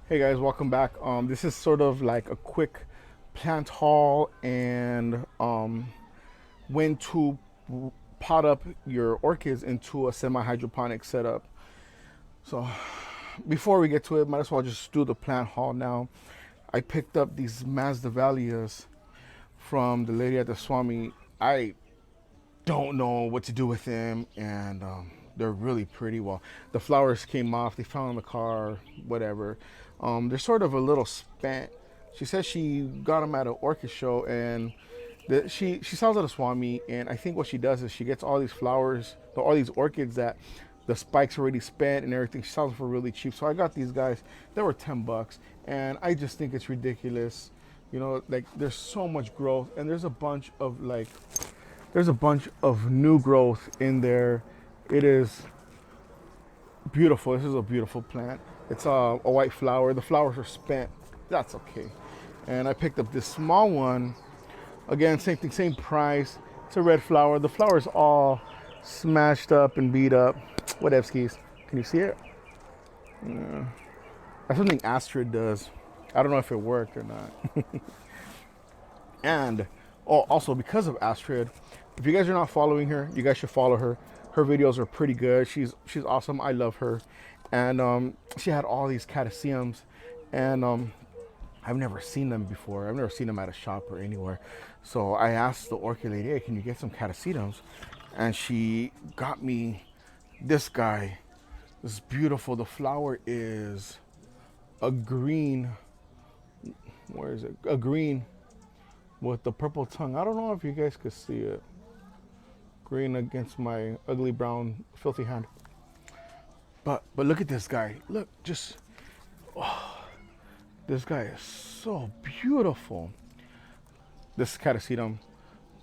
Hey guys, welcome back. This is sort of like a quick plant haul and when to pot up your orchids into a semi-hydroponic setup. So before we get to it, might as well just do the plant haul now. I picked up these Masdevallias from the lady at the Swami. I don't know what to do with them, and they're really pretty. Well, the flowers came off, they fell in the car, whatever. They're sort of a little spent. She says she got them at an orchid show, and she sells at a Swami. And I think what she does is she gets all these flowers, all these orchids that the spikes already spent and everything. She sells them for really cheap. So I got these guys. They were $10, and I just think it's ridiculous. You know, like there's so much growth, and there's a bunch of new growth in there. It is beautiful. This is a beautiful plant. It's a white flower. The flowers are spent. That's okay. And I picked up this small one. Again, same thing, same price. It's a red flower. The flower is all smashed up and beat up. Whatevskis. Can you see it? Yeah. That's something Astrid does. I don't know if it worked or not. And also because of Astrid, if you guys are not following her, you guys should follow her. Her videos are pretty good. She's awesome. I love her. And she had all these Cataseums, and I've never seen them before. I've never seen them at a shop or anywhere. So I asked the orchid lady, "Hey, can you get some Catasetums?" And she got me this guy. This is beautiful. The flower is a green. Where is it? A green with the purple tongue. I don't know if you guys could see it. Green against my ugly brown filthy hand. But look at this guy. Look, just this guy is so beautiful. This Catasetum,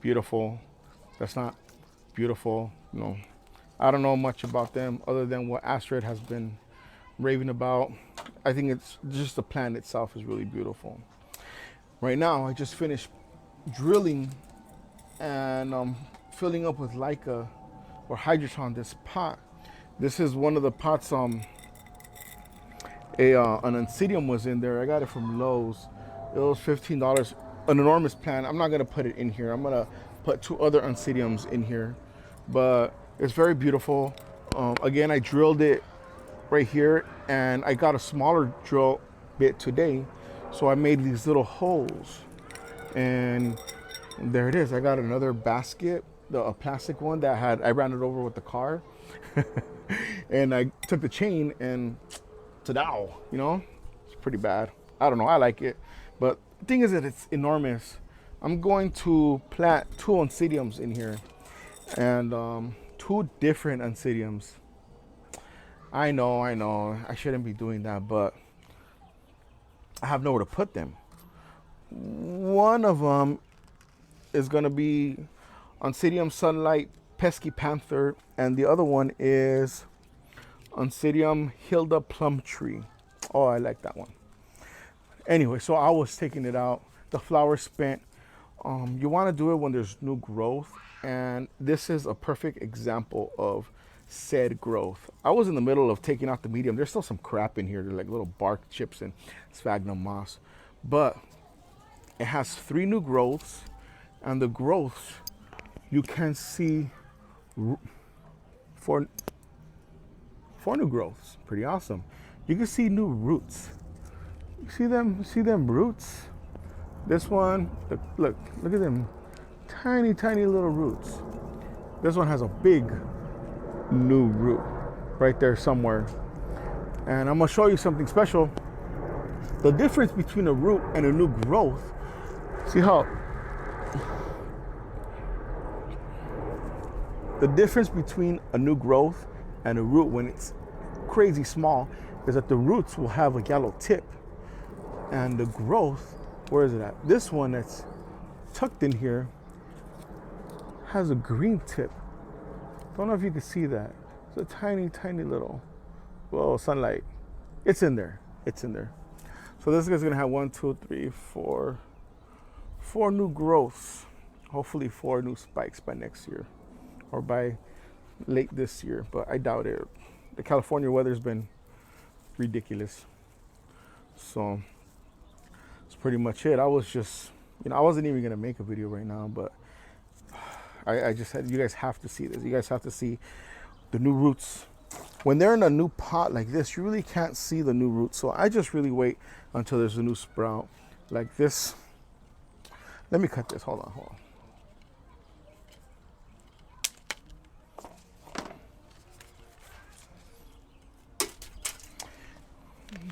beautiful. That's not beautiful. No, I don't know much about them other than what Astrid has been raving about. I think it's just the plant itself is really beautiful. Right now, I just finished drilling and filling up with Leica or Hydroton this pot. This is one of the pots. An oncidium was in there. I got it from Lowe's. It was $15. An enormous plant. I'm not gonna put it in here. I'm gonna put two other oncidiums in here, but it's very beautiful. Again, I drilled it right here, and I got a smaller drill bit today, so I made these little holes, and there it is. I got another basket, a plastic one that I ran it over with the car. And I took the chain and ta-dow, you know? It's pretty bad. I don't know, I like it. But the thing is that it's enormous. I'm going to plant two oncidiums in here, and two different oncidiums. I know, I shouldn't be doing that, but I have nowhere to put them. One of them is gonna be Oncidium Sunlight Pesky Panther, and the other one is Oncidium Hilda Plum Tree. Oh, I like that one. Anyway, so I was taking it out. The flower spent. You want to do it when there's new growth, and this is a perfect example of said growth. I was in the middle of taking out the medium. There's still some crap in here. They're like little bark chips and sphagnum moss, but it has 3 new growths, and the growths you can see four new growths. Pretty awesome. You can see new roots. You see them? See them roots? This one, look at them, tiny little roots. This one has a big new root right there somewhere. And I'm gonna show you something special. The difference between a root and a new growth. See how the difference between a new growth and a root when it's crazy small is that the roots will have a yellow tip, and the growth, where is it at? This one that's tucked in here has a green tip. Don't know if you can see that. It's a tiny little, whoa, sunlight. It's in there. So this is gonna have 1, 2, 3, 4 new growths. Hopefully 4 new spikes by next year or by late this year, but I doubt it. The California weather's been ridiculous. So that's pretty much it. I was just, I wasn't even gonna make a video right now, but I just said, you guys have to see this. You guys have to see the new roots. When they're in a new pot like this, you really can't see the new roots. So I just really wait until there's a new sprout like this. Let me cut this. Hold on.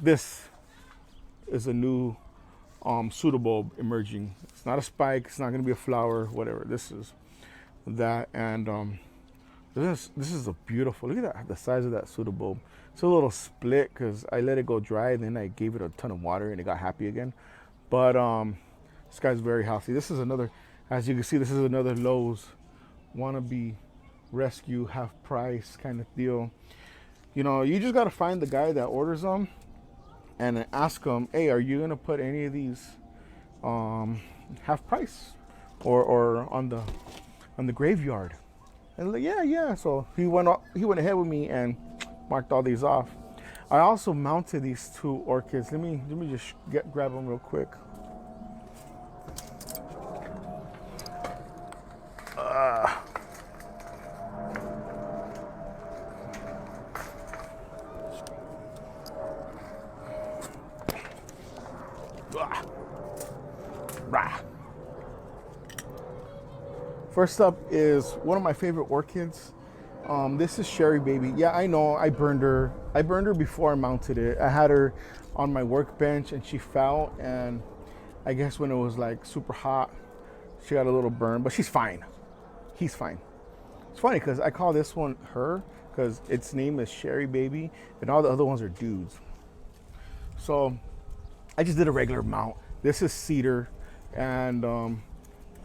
This is a new pseudobulb emerging. It's not a spike. It's not going to be a flower. Whatever. This is that, and this is a beautiful. Look at that. The size of that pseudobulb. It's a little split because I let it go dry, and then I gave it a ton of water, and it got happy again. But this guy's very healthy. This is another. As you can see, this is another Lowe's wannabe rescue half price kind of deal. You just got to find the guy that orders them and ask them, hey, are you gonna put any of these half price or on the graveyard? And like, yeah. So he went ahead with me and marked all these off. I also mounted these 2 orchids. Let me just grab them real quick. First up is one of my favorite orchids. This is Sherry Baby. Yeah, I know I burned her. I burned her before I mounted it. I had her on my workbench and she fell, and I guess when it was like super hot, she got a little burn, but she's fine. He's fine. It's funny because I call this one her because its name is Sherry Baby and all the other ones are dudes. So I just did a regular mount. This is cedar, and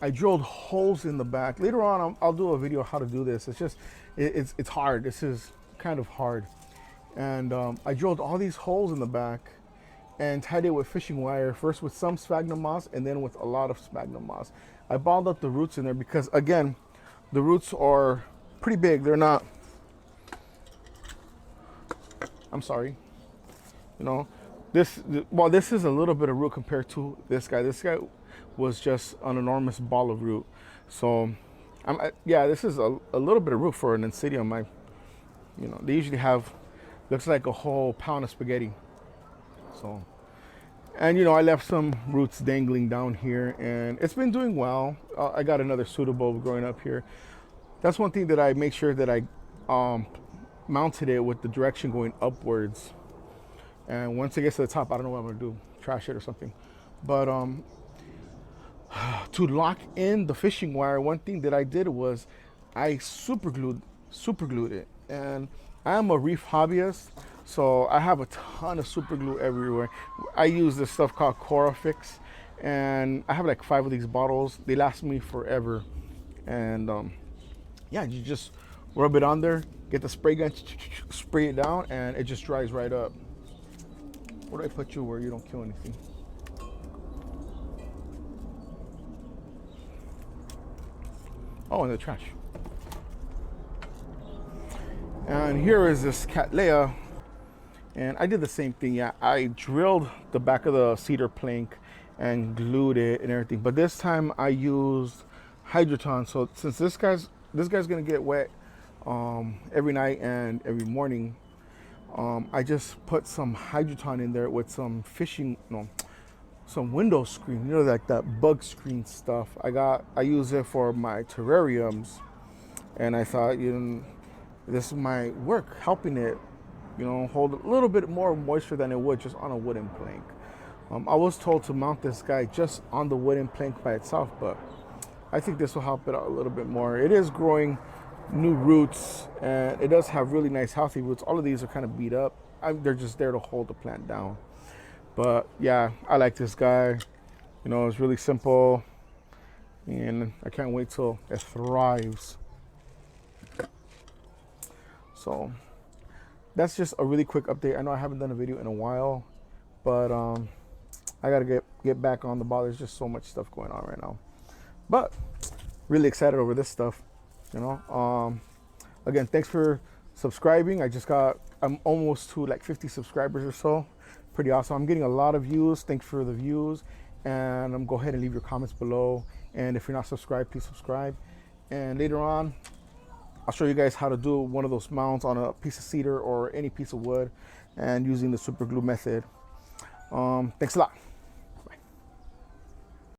I drilled holes in the back. Later on, I'll do a video how to do this. It's just, it's hard. This is kind of hard. And I drilled all these holes in the back and tied it with fishing wire, first with some sphagnum moss and then with a lot of sphagnum moss. I balled up the roots in there because, again, the roots are pretty big. They're not, I'm sorry, this is a little bit of root compared to this guy. This guy was just an enormous ball of root. So this is a little bit of root for an oncidium. They usually have, looks like a whole pound of spaghetti. So, and I left some roots dangling down here, and it's been doing well. I got another pseudobulb growing up here. That's one thing that I make sure that I mounted it with the direction going upwards. And once it gets to the top, I don't know what I'm gonna do, trash it or something. But to lock in the fishing wire, one thing that I did was I super glued it. And I'm a reef hobbyist, so I have a ton of super glue everywhere. I use this stuff called Corafix, and I have like 5 of these bottles. They last me forever. And you just rub it on there, get the spray gun, spray it down, and it just dries right up. Where do I put you where you don't kill anything? Oh, in the trash. And here is this Cattleya, and I did the same thing. Yeah, I drilled the back of the cedar plank and glued it and everything. But this time I used Hydroton. So since this guy's gonna get wet every night and every morning, I just put some Hydroton in there with some some window screen, like that bug screen stuff. I use it for my terrariums, and I thought, this might work, helping it, hold a little bit more moisture than it would just on a wooden plank. I was told to mount this guy just on the wooden plank by itself, but I think this will help it out a little bit more. It is growing new roots, and it does have really nice healthy roots. All of these are kind of beat up. They're just there to hold the plant down. But yeah, I like this guy. It's really simple, and I can't wait till it thrives. So that's just a really quick update. I know I haven't done a video in a while, but I gotta get back on the ball. There's just so much stuff going on right now, but really excited over this stuff. Again, thanks for subscribing. I'm almost to like 50 subscribers or so. pretty awesome. I'm getting a lot of views. Thanks for the views. And go ahead and leave your comments below. And if you're not subscribed, please subscribe. And later on, I'll show you guys how to do one of those mounts on a piece of cedar or any piece of wood and using the super glue method. Thanks a lot.